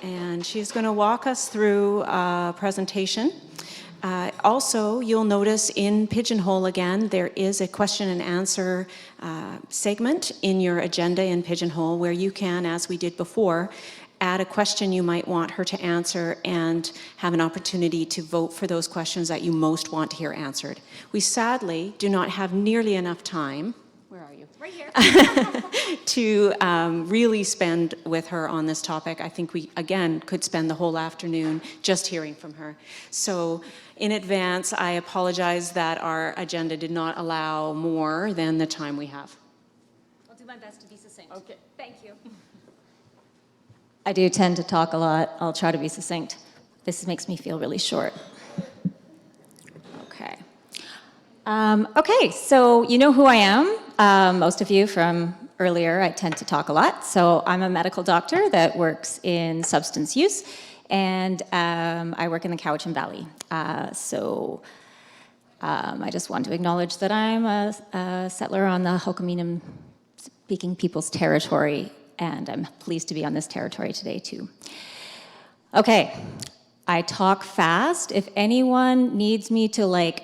and she's going to walk us through a presentation. Also, you'll notice in Pigeonhole again, there is a question and answer segment in your agenda in Pigeonhole where you can, as we did before, add a question you might want her to answer and have an opportunity to vote for those questions that you most want to hear answered. We sadly do not have nearly enough time. Where are you? Right here. To really spend with her on this topic. I think we, again, could spend the whole afternoon just hearing from her. So in advance, I apologize that our agenda did not allow more than the time we have. I'll do my best to be succinct. Okay. Thank you. I do tend to talk a lot. I'll try to be succinct. This makes me feel really short. Okay. Okay, so you know who I am. Most of you from earlier, I tend to talk a lot. So I'm a medical doctor that works in substance use, and I work in the Cowichan Valley. I just want to acknowledge that I'm a settler on the Hokominum-speaking people's territory, and I'm pleased to be on this territory today too. Okay, I talk fast. If anyone needs me to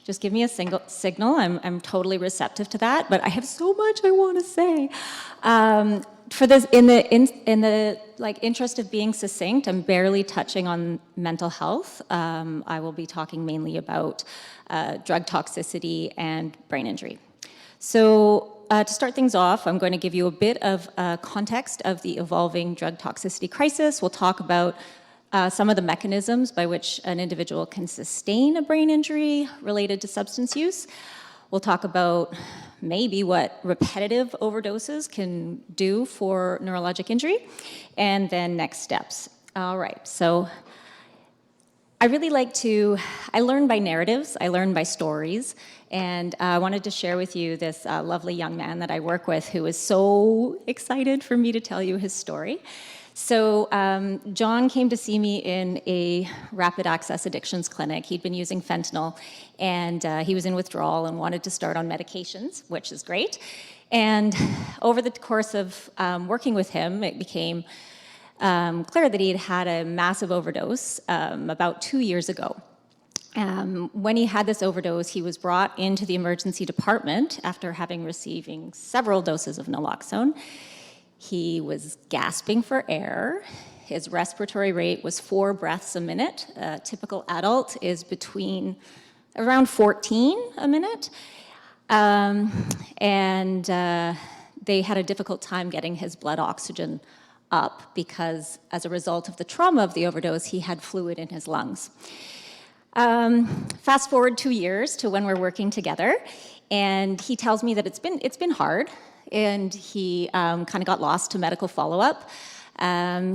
just give me a signal. I'm totally receptive to that, but I have so much I want to say. For this, in the interest of being succinct, I'm barely touching on mental health. I will be talking mainly about drug toxicity and brain injury. So to start things off, I'm going to give you a bit of context of the evolving drug toxicity crisis. We'll talk about some of the mechanisms by which an individual can sustain a brain injury related to substance use. We'll talk about maybe what repetitive overdoses can do for neurologic injury, and then next steps. All right, so I learn by narratives, I learn by stories, and I wanted to share with you this lovely young man that I work with who is so excited for me to tell you his story. So John came to see me in a rapid access addictions clinic. He'd been using fentanyl, and he was in withdrawal and wanted to start on medications, which is great. And over the course of working with him, it became clear that he had had a massive overdose about 2 years ago. When he had this overdose, he was brought into the emergency department after having receiving several doses of naloxone. He was gasping for air. His respiratory rate was 4 breaths a minute. A typical adult is between around 14 a minute. They had a difficult time getting his blood oxygen up because as a result of the trauma of the overdose, he had fluid in his lungs. Fast forward 2 years to when we're working together, and he tells me that it's been hard. And he kind of got lost to medical follow-up.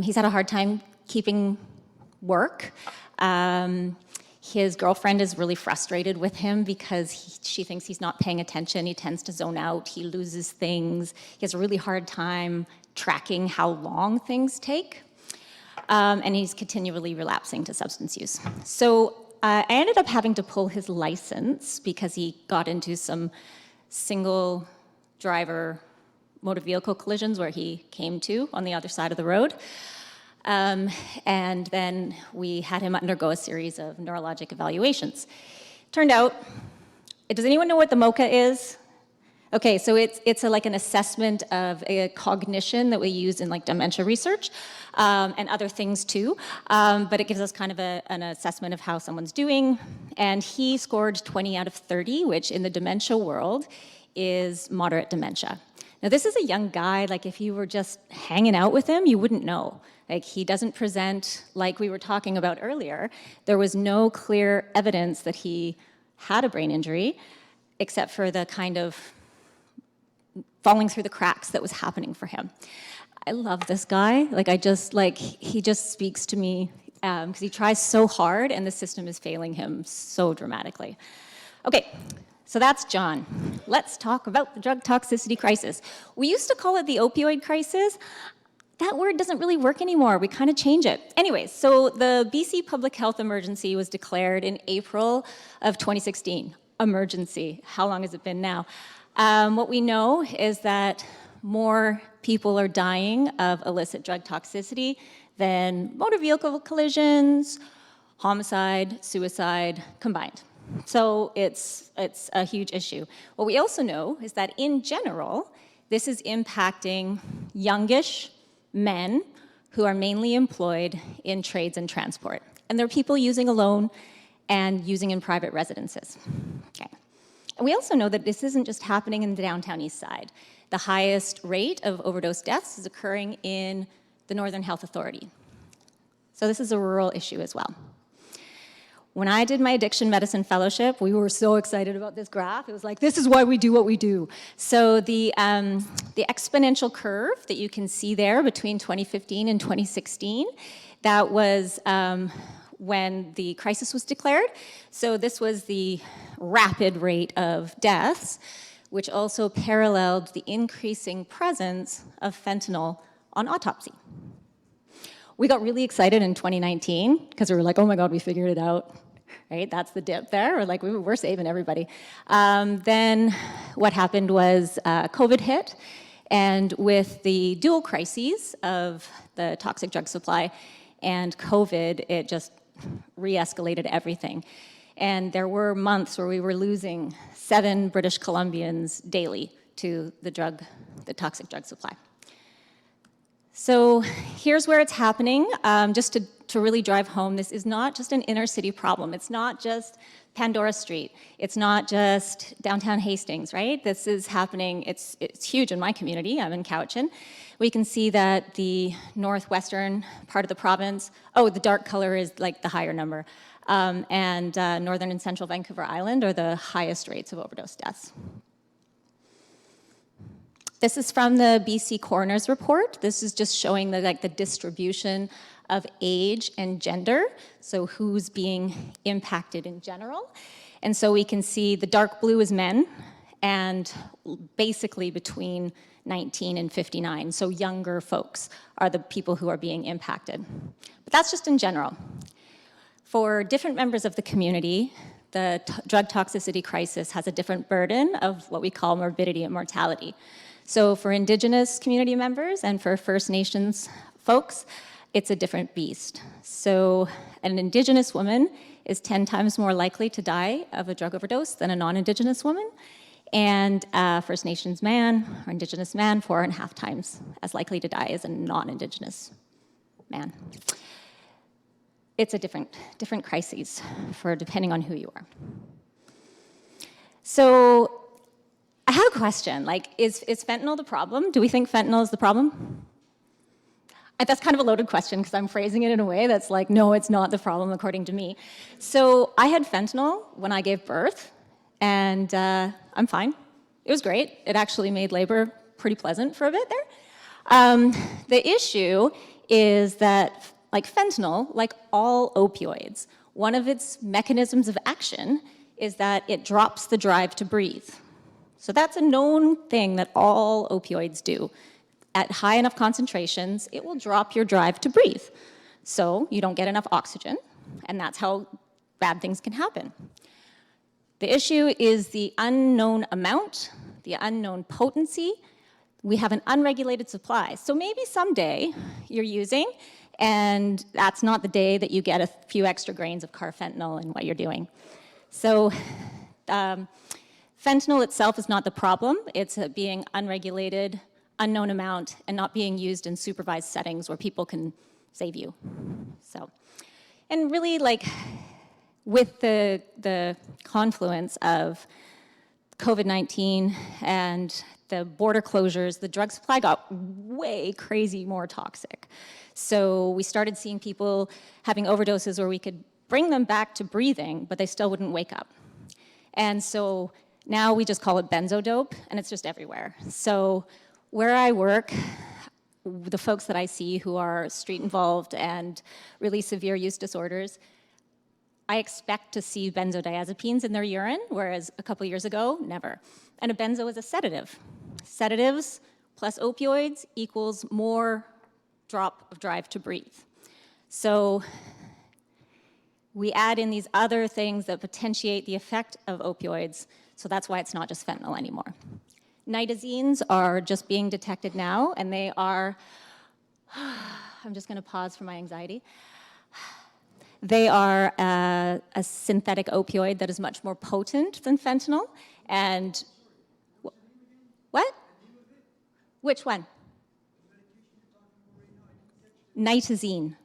He's had a hard time keeping work. His girlfriend is really frustrated with him because she thinks he's not paying attention. He tends to zone out. He loses things. He has a really hard time tracking how long things take. And he's continually relapsing to substance use. So I ended up having to pull his license because he got into some single driver motor vehicle collisions where he came to on the other side of the road. And then we had him undergo a series of neurologic evaluations. Turned out, does anyone know what the MOCA is? Okay, so it's like an assessment of a cognition that we use in dementia research and other things too. But it gives us kind of an assessment of how someone's doing. And he scored 20 out of 30, which in the dementia world is moderate dementia. Now this is a young guy, if you were just hanging out with him, you wouldn't know. He doesn't present like we were talking about earlier. There was no clear evidence that he had a brain injury, except for the kind of falling through the cracks that was happening for him. I love this guy. He just speaks to me because he tries so hard and the system is failing him so dramatically. Okay. So that's John. Let's talk about the drug toxicity crisis. We used to call it the opioid crisis. That word doesn't really work anymore. We kind of change it. Anyways, so the BC public health emergency was declared in April of 2016. Emergency. How long has it been now? What we know is that more people are dying of illicit drug toxicity than motor vehicle collisions, homicide, suicide combined. So it's a huge issue. What we also know is that in general, this is impacting youngish men who are mainly employed in trades and transport. And they're people using alone and using in private residences. Okay. And we also know that this isn't just happening in the downtown east side. The highest rate of overdose deaths is occurring in the Northern Health Authority. So this is a rural issue as well. When I did my addiction medicine fellowship, we were so excited about this graph. It was like, this is why we do what we do. So the exponential curve that you can see there between 2015 and 2016, that was when the crisis was declared. So this was the rapid rate of deaths, which also paralleled the increasing presence of fentanyl on autopsy. We got really excited in 2019 because we were like, oh my God, we figured it out. Right, that's the dip there. We're like, we're saving everybody. Then what happened was COVID hit, and with the dual crises of the toxic drug supply and COVID, it just re-escalated everything. And there were months where we were losing 7 British Columbians daily to the toxic drug supply. So here's where it's happening, just to really drive home. This is not just an inner city problem. It's not just Pandora Street. It's not just downtown Hastings, right? This is happening, it's huge in my community. I'm in Cowichan. We can see that the northwestern part of the province, oh, the dark color is like the higher number, and northern and central Vancouver Island are the highest rates of overdose deaths. This is from the BC Coroner's Report. This is just showing the distribution of age and gender, so who's being impacted in general. And so we can see the dark blue is men, and basically between 19 and 59, so younger folks are the people who are being impacted. But that's just in general. For different members of the community, the drug toxicity crisis has a different burden of what we call morbidity and mortality. So for Indigenous community members and for First Nations folks, it's a different beast. So an Indigenous woman is 10 times more likely to die of a drug overdose than a non-Indigenous woman, and a First Nations man or Indigenous man 4.5 times as likely to die as a non-Indigenous man. It's a different crises for depending on who you are. So I have a question, like, is fentanyl the problem? Do we think fentanyl is the problem? That's kind of a loaded question because I'm phrasing it in a way that's like, no, it's not the problem according to me. So I had fentanyl when I gave birth, and I'm fine. It was great. It actually made labor pretty pleasant for a bit there. The issue is that, like fentanyl, like all opioids, one of its mechanisms of action is that it drops the drive to breathe. So that's a known thing that all opioids do. At high enough concentrations, it will drop your drive to breathe. So you don't get enough oxygen, and that's how bad things can happen. The issue is the unknown amount, the unknown potency. We have an unregulated supply. So maybe someday you're using, and that's not the day that you get a few extra grains of carfentanil in what you're doing. So fentanyl itself is not the problem. It's being unregulated, unknown amount, and not being used in supervised settings where people can save you. So, and really, like, with the confluence of COVID-19 and the border closures, the drug supply got way crazy more toxic. So we started seeing people having overdoses where we could bring them back to breathing, but they still wouldn't wake up. And so now we just call it benzodope, and it's just everywhere. So where I work, the folks that I see who are street involved and really severe use disorders, I expect to see benzodiazepines in their urine, whereas a couple years ago, never. And a benzo is a sedative. Sedatives plus opioids equals more drop of drive to breathe. So we add in these other things that potentiate the effect of opioids, so that's why it's not just fentanyl anymore. Nitazines are just being detected now, and they are, I'm just going to pause for my anxiety. They are a synthetic opioid that is much more potent than fentanyl. And what? Which one? Nitazine.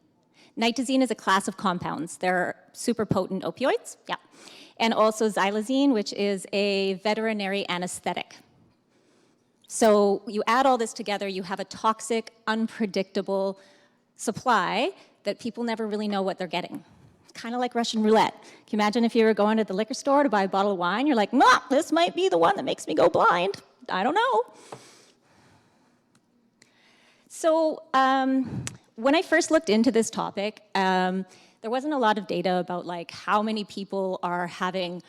Nitazine is a class of compounds. They're super potent opioids, yeah. And also xylazine, which is a veterinary anesthetic. So you add all this together, you have a toxic, unpredictable supply that people never really know what they're getting. Kind of like Russian roulette. Can you imagine if you were going to the liquor store to buy a bottle of wine? You're like, nah, this might be the one that makes me go blind. I don't know. So when I first looked into this topic, there wasn't a lot of data about like how many people are having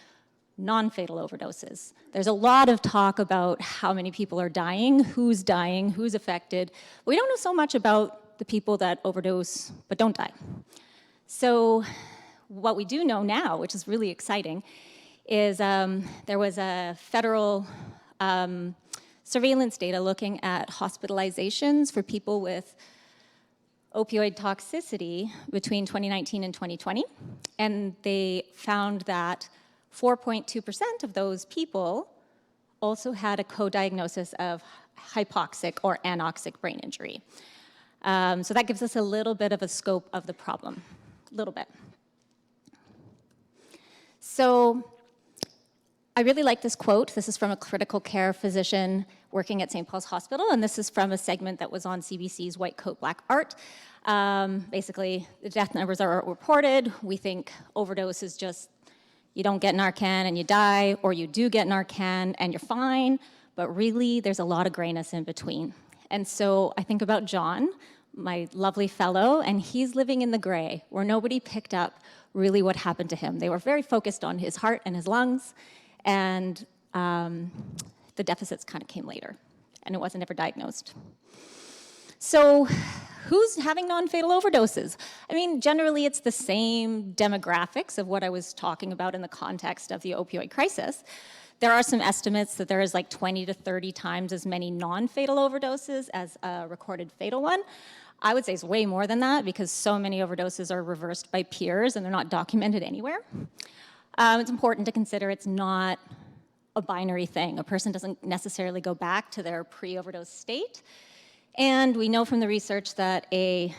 non-fatal overdoses. There's a lot of talk about how many people are dying, who's affected. We don't know so much about the people that overdose but don't die. So what we do know now, which is really exciting, is there was a federal surveillance data looking at hospitalizations for people with opioid toxicity between 2019 and 2020, and they found that 4.2% of those people also had a co-diagnosis of hypoxic or anoxic brain injury. So that gives us a little bit of a scope of the problem, a little bit. So I really like this quote. This is from a critical care physician working at St. Paul's Hospital, and this is from a segment that was on CBC's White Coat, Black Art. Basically, the death numbers are reported. We think overdose is just you don't get Narcan and you die, or you do get Narcan and you're fine, but really there's a lot of grayness in between. And so I think about John, my lovely fellow, and he's living in the gray, where nobody picked up really what happened to him. They were very focused on his heart and his lungs, and the deficits kind of came later, and it wasn't ever diagnosed. So who's having non-fatal overdoses? I mean, generally it's the same demographics of what I was talking about in the context of the opioid crisis. There are some estimates that there is like 20 to 30 times as many non-fatal overdoses as a recorded fatal one. I would say it's way more than that because so many overdoses are reversed by peers and they're not documented anywhere. It's important to consider it's not a binary thing. A person doesn't necessarily go back to their pre-overdose state. And we know from the research that a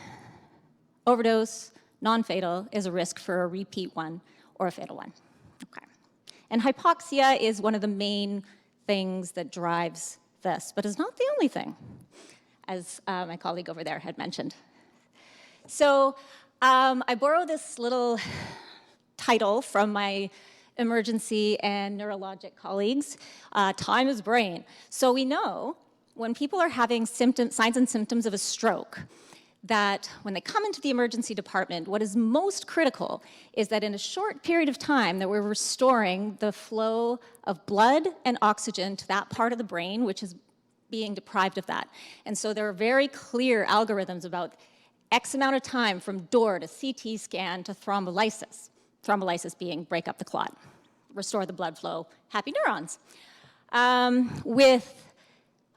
overdose, non-fatal, is a risk for a repeat one or a fatal one. Okay. And hypoxia is one of the main things that drives this, but it's not the only thing, as my colleague over there had mentioned. So I borrowed this little title from my emergency and neurologic colleagues, time is brain. So we know when people are having signs and symptoms of a stroke, that when they come into the emergency department, what is most critical is that in a short period of time that we're restoring the flow of blood and oxygen to that part of the brain which is being deprived of that. And so there are very clear algorithms about X amount of time from door to CT scan to thrombolysis. Thrombolysis being break up the clot, restore the blood flow, happy neurons. With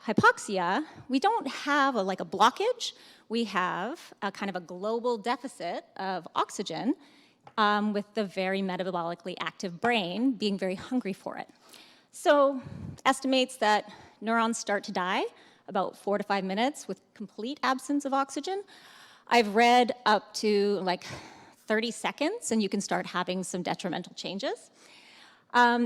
hypoxia, we don't have like a blockage. We have a kind of a global deficit of oxygen with the very metabolically active brain being very hungry for it. So estimates that neurons start to die about 4 to 5 minutes with complete absence of oxygen. I've read up to like 30 seconds and you can start having some detrimental changes.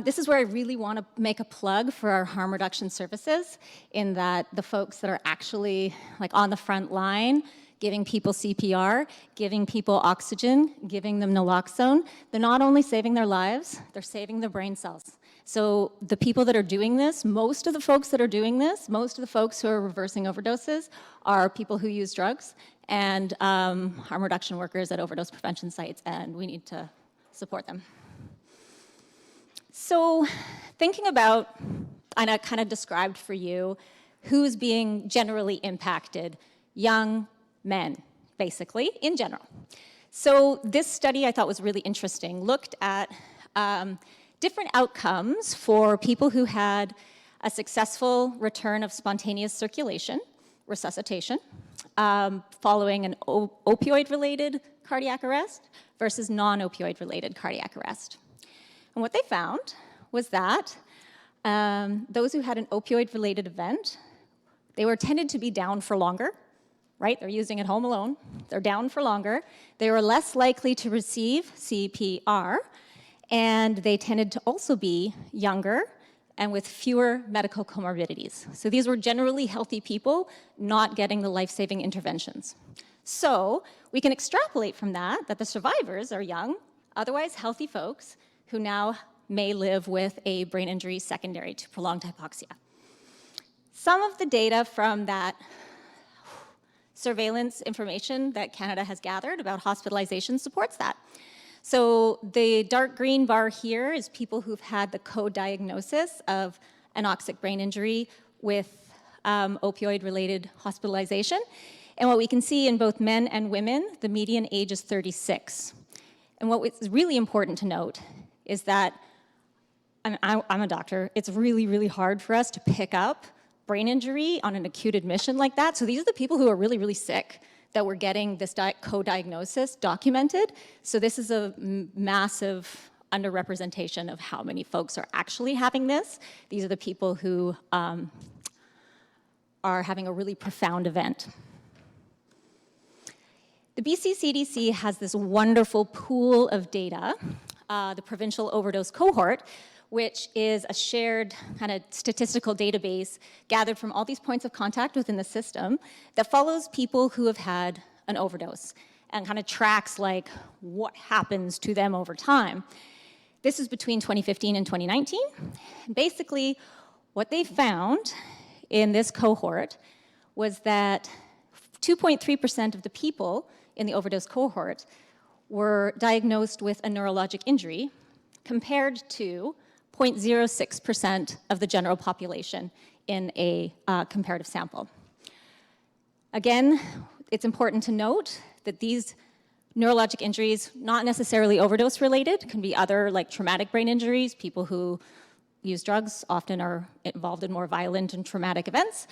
This is where I really want to make a plug for our harm reduction services in that the folks that are actually like on the front line, giving people CPR, giving people oxygen, giving them naloxone, they're not only saving their lives, they're saving their brain cells. So the people that are doing this, most of the folks that are doing this, most of the folks who are reversing overdoses are people who use drugs and harm reduction workers at overdose prevention sites, and we need to support them. So thinking about, and I kind of described for you, who's being generally impacted, young men, basically, in general. So this study I thought was really interesting, looked at different outcomes for people who had a successful return of spontaneous circulation, resuscitation, following an opioid-related cardiac arrest versus non-opioid-related cardiac arrest. And what they found was that those who had an opioid-related event, they were tended to be down for longer, right? They're using it home alone. They're down for longer. They were less likely to receive CPR, and they tended to also be younger and with fewer medical comorbidities. So these were generally healthy people not getting the life-saving interventions. So we can extrapolate from that the survivors are young, otherwise healthy folks who now may live with a brain injury secondary to prolonged hypoxia. Some of the data from that surveillance information that Canada has gathered about hospitalization supports that. So the dark green bar here is people who've had the co-diagnosis of anoxic brain injury with opioid-related hospitalization. And what we can see in both men and women, the median age is 36. And what is really important to note is that, I'm a doctor, it's really, really hard for us to pick up brain injury on an acute admission like that. So these are the people who are really, really sick that we're getting this co-diagnosis documented. So this is a massive underrepresentation of how many folks are actually having this. These are the people who are having a really profound event. The BC CDC has this wonderful pool of data, the Provincial Overdose Cohort, which is a shared kind of statistical database gathered from all these points of contact within the system that follows people who have had an overdose and kind of tracks like what happens to them over time. This is between 2015 and 2019. Basically, what they found in this cohort was that 2.3% of the people in the overdose cohort were diagnosed with a neurologic injury compared to 0.06% of the general population in a comparative sample. Again, it's important to note that these neurologic injuries, not necessarily overdose related, can be other like traumatic brain injuries. People who use drugs often are involved in more violent and traumatic events.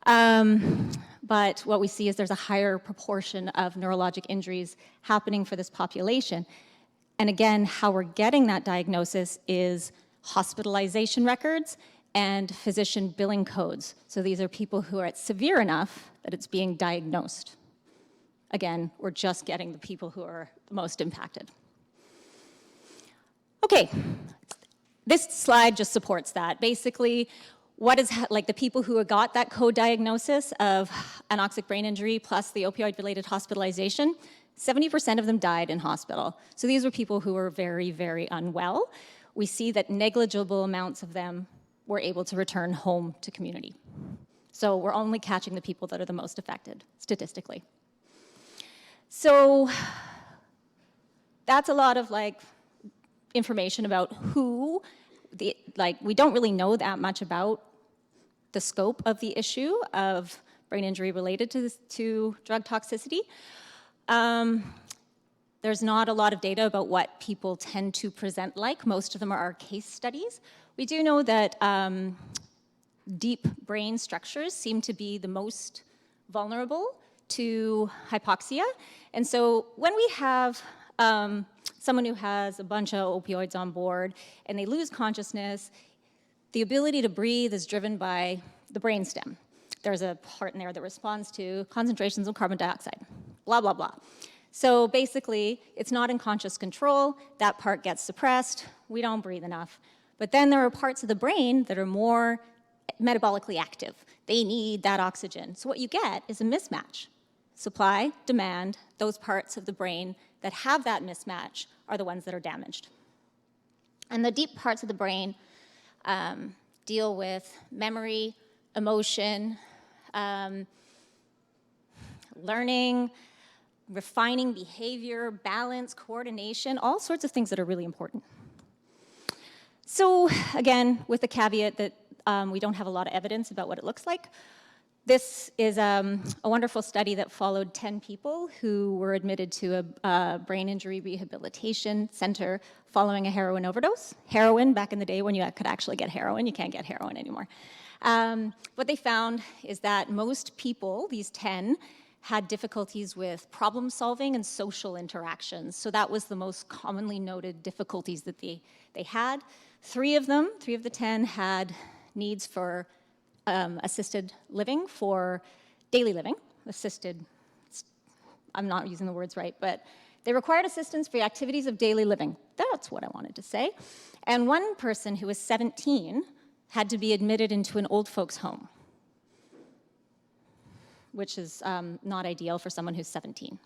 But what we see is there's a higher proportion of neurologic injuries happening for this population. And again, how we're getting that diagnosis is hospitalization records and physician billing codes. So these are people who are severe enough that it's being diagnosed. Again, we're just getting the people who are the most impacted. Okay, this slide just supports that. Basically, what is like the people who have got that co-diagnosis of anoxic brain injury plus the opioid-related hospitalization, 70% of them died in hospital. So these were people who were very, very unwell. We see that negligible amounts of them were able to return home to community. So we're only catching the people that are the most affected, statistically. So that's a lot of like information about who, we don't really know that much about the scope of the issue of brain injury related to drug toxicity. There's not a lot of data about what people tend to present like. Most of them are case studies. We do know that deep brain structures seem to be the most vulnerable to hypoxia. And so when we have someone who has a bunch of opioids on board and they lose consciousness, the ability to breathe is driven by the brainstem. There's a part in there that responds to concentrations of carbon dioxide, blah, blah, blah. So basically, it's not in conscious control. That part gets suppressed. We don't breathe enough. But then there are parts of the brain that are more metabolically active. They need that oxygen. So what you get is a mismatch. Supply, demand, those parts of the brain that have that mismatch are the ones that are damaged. And the deep parts of the brain deal with memory, emotion, learning, refining behavior, balance, coordination, all sorts of things that are really important. So again, with the caveat that we don't have a lot of evidence about what it looks like, This is a wonderful study that followed 10 people who were admitted to a brain injury rehabilitation center following a heroin overdose. Heroin, back in the day when you could actually get heroin, you can't get heroin anymore. What they found is that most people, these 10, had difficulties with problem solving and social interactions. So that was the most commonly noted difficulties that they had. Three of the 10 had needs for assisted living, for daily living, assisted, I'm not using the words right, but they required assistance for the activities of daily living. That's what I wanted to say. And one person who was 17 had to be admitted into an old folks' home, which is not ideal for someone who's 17.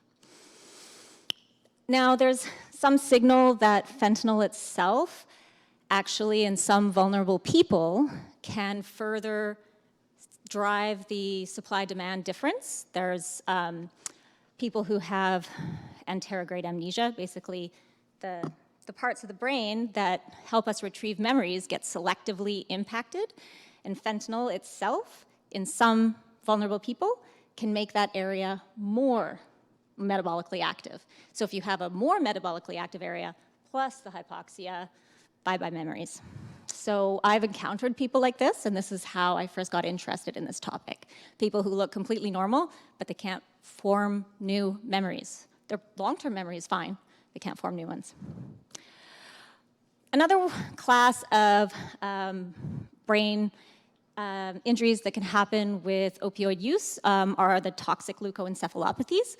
Now, there's some signal that fentanyl itself, actually, in some vulnerable people, can further drive the supply-demand difference. There's people who have anterograde amnesia, basically the parts of the brain that help us retrieve memories get selectively impacted, and fentanyl itself, in some vulnerable people, can make that area more metabolically active. So if you have a more metabolically active area, plus the hypoxia, bye-bye memories. So I've encountered people like this, and this is how I first got interested in this topic. People who look completely normal, but they can't form new memories. Their long-term memory is fine, they can't form new ones. Another class of brain injuries that can happen with opioid use are the toxic leukoencephalopathies.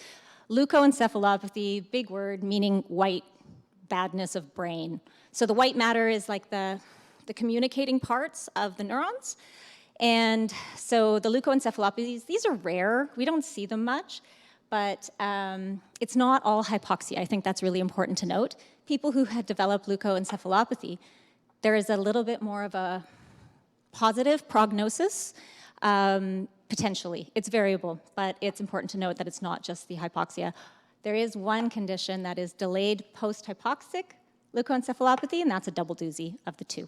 Leukoencephalopathy, big word, meaning white badness of brain. So the white matter is like the communicating parts of the neurons. And so the leukoencephalopathies, these are rare. We don't see them much, but it's not all hypoxia. I think that's really important to note. People who had developed leukoencephalopathy, there is a little bit more of a positive prognosis, potentially. It's variable, but it's important to note that it's not just the hypoxia. There is one condition that is delayed post-hypoxic leukoencephalopathy, and that's a double doozy of the two.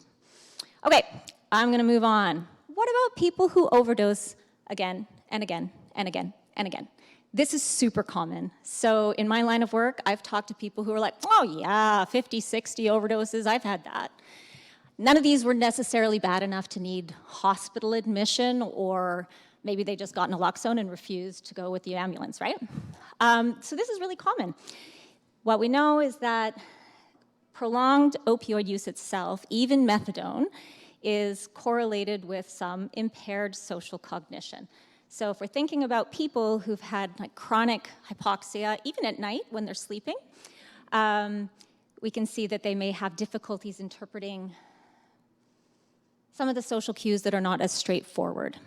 Okay, I'm going to move on. What about people who overdose again and again and again and again? This is super common. So in my line of work, I've talked to people who are like, oh yeah, 50, 60 overdoses, I've had that. None of these were necessarily bad enough to need hospital admission, or maybe they just got naloxone and refused to go with the ambulance, right? So this is really common. What we know is that prolonged opioid use itself, even methadone, is correlated with some impaired social cognition. So if we're thinking about people who've had like chronic hypoxia, even at night when they're sleeping, we can see that they may have difficulties interpreting some of the social cues that are not as straightforward.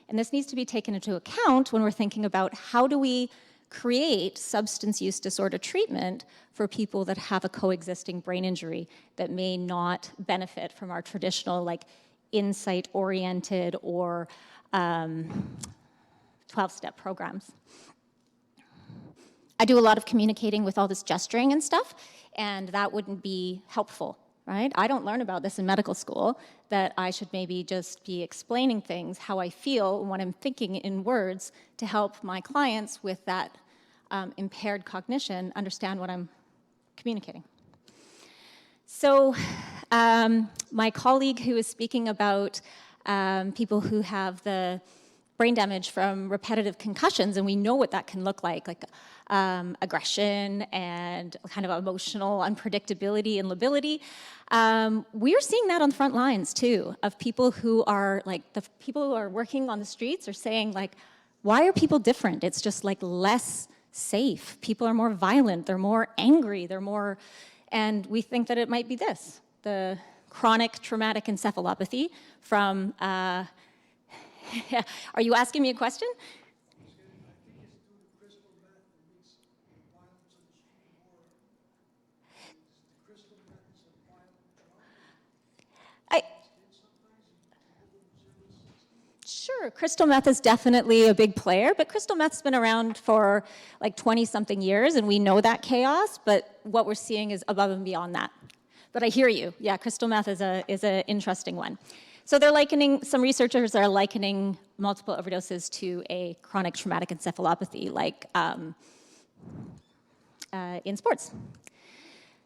And this needs to be taken into account when we're thinking about how do we create substance use disorder treatment for people that have a coexisting brain injury that may not benefit from our traditional like insight-oriented or 12-step programs. I do a lot of communicating with all this gesturing and stuff, and that wouldn't be helpful, right? I don't learn about this in medical school, that I should maybe just be explaining things, how I feel when I'm thinking in words to help my clients with that impaired cognition understand what I'm communicating. So my colleague who was speaking about people who have the brain damage from repetitive concussions, and we know what that can look like aggression and kind of emotional unpredictability and lability. We're seeing that on the front lines too, of people who are like, the people who are working on the streets are saying like, why are people different? It's just like less safe. People are more violent, they're more angry, they're more, and we think that it might be this, the chronic traumatic encephalopathy from, are you asking me a question? Sure, crystal meth is definitely a big player, but crystal meth's been around for like 20-something years, and we know that chaos, but what we're seeing is above and beyond that. But I hear you. Yeah, crystal meth is an interesting one. So some researchers are likening multiple overdoses to a chronic traumatic encephalopathy, like in sports.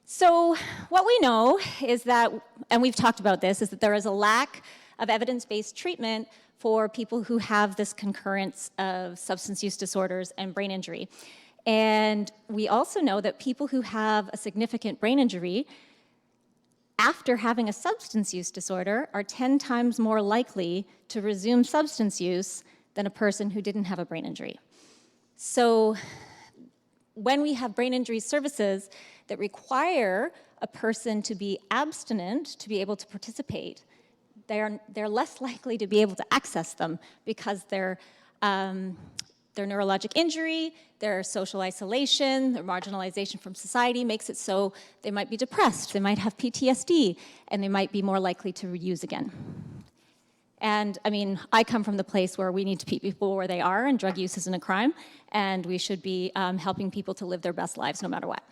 So what we know is that, and we've talked about this, is that there is a lack of evidence-based treatment for people who have this concurrence of substance use disorders and brain injury. And we also know that people who have a significant brain injury after having a substance use disorder are 10 times more likely to resume substance use than a person who didn't have a brain injury. So when we have brain injury services that require a person to be abstinent to be able to participate, they're less likely to be able to access them because their neurologic injury, their social isolation, their marginalization from society makes it so they might be depressed, they might have PTSD, and they might be more likely to reuse again. And I mean, I come from the place where we need to meet people where they are, and drug use isn't a crime, and we should be helping people to live their best lives no matter what.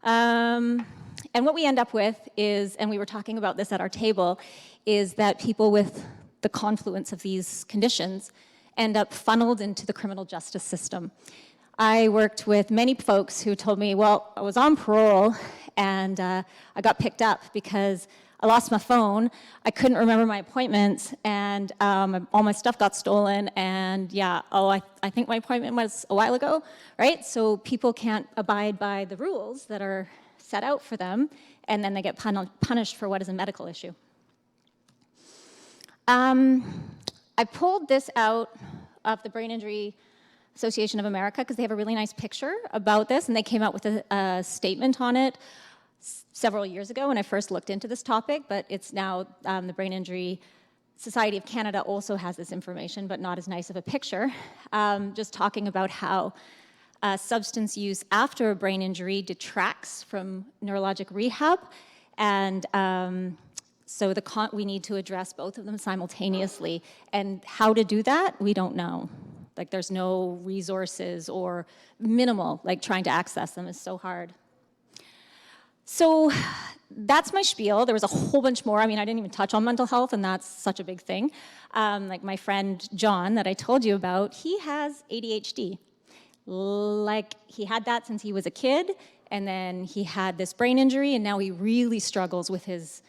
And what we end up with is, and we were talking about this at our table, is that people with the confluence of these conditions end up funneled into the criminal justice system. I worked with many folks who told me, well, I was on parole and I got picked up because I lost my phone, I couldn't remember my appointments, and all my stuff got stolen, and yeah, I think my appointment was a while ago, right? So people can't abide by the rules that are set out for them, and then they get punished for what is a medical issue. I pulled this out of the Brain Injury Association of America because they have a really nice picture about this, and they came out with a statement on it several years ago when I first looked into this topic, but it's now the Brain Injury Society of Canada also has this information, but not as nice of a picture, just talking about how substance use after a brain injury detracts from neurologic rehab, and so we need to address both of them simultaneously. And how to do that, we don't know. Like, there's no resources, or minimal, like trying to access them is so hard. So that's my spiel. There was a whole bunch more. I mean, I didn't even touch on mental health, and that's such a big thing. Like my friend John that I told you about, he has ADHD. Like, he had that since he was a kid, and then he had this brain injury, and now he really struggles with his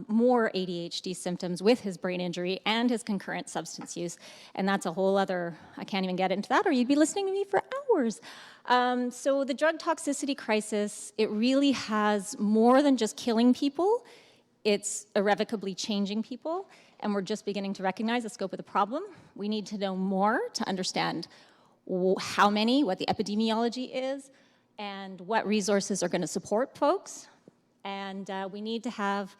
more ADHD symptoms with his brain injury and his concurrent substance use. And that's a whole other, I can't even get into that, or you'd be listening to me for hours. So the drug toxicity crisis, it really has more than just killing people. It's irrevocably changing people, and we're just beginning to recognize the scope of the problem. We need to know more to understand how many, what the epidemiology is, and what resources are going to support folks. And we need to have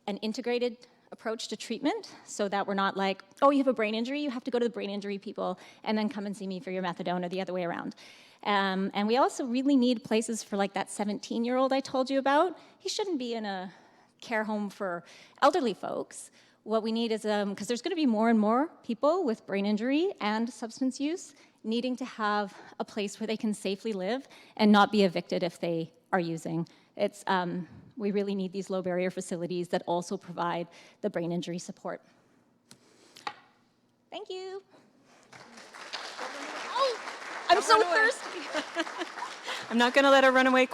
an integrated approach to treatment so that we're not like, oh, you have a brain injury, you have to go to the brain injury people and then come and see me for your methadone, or the other way around. And we also really need places for, like, that 17-year-old I told you about. He shouldn't be in a care home for elderly folks. What we need is, because there's going to be more and more people with brain injury and substance use needing to have a place where they can safely live and not be evicted if they are using. It's, we really need these low barrier facilities that also provide the brain injury support. Thank you. Oh, I'm so thirsty. I'm not going to let her run away.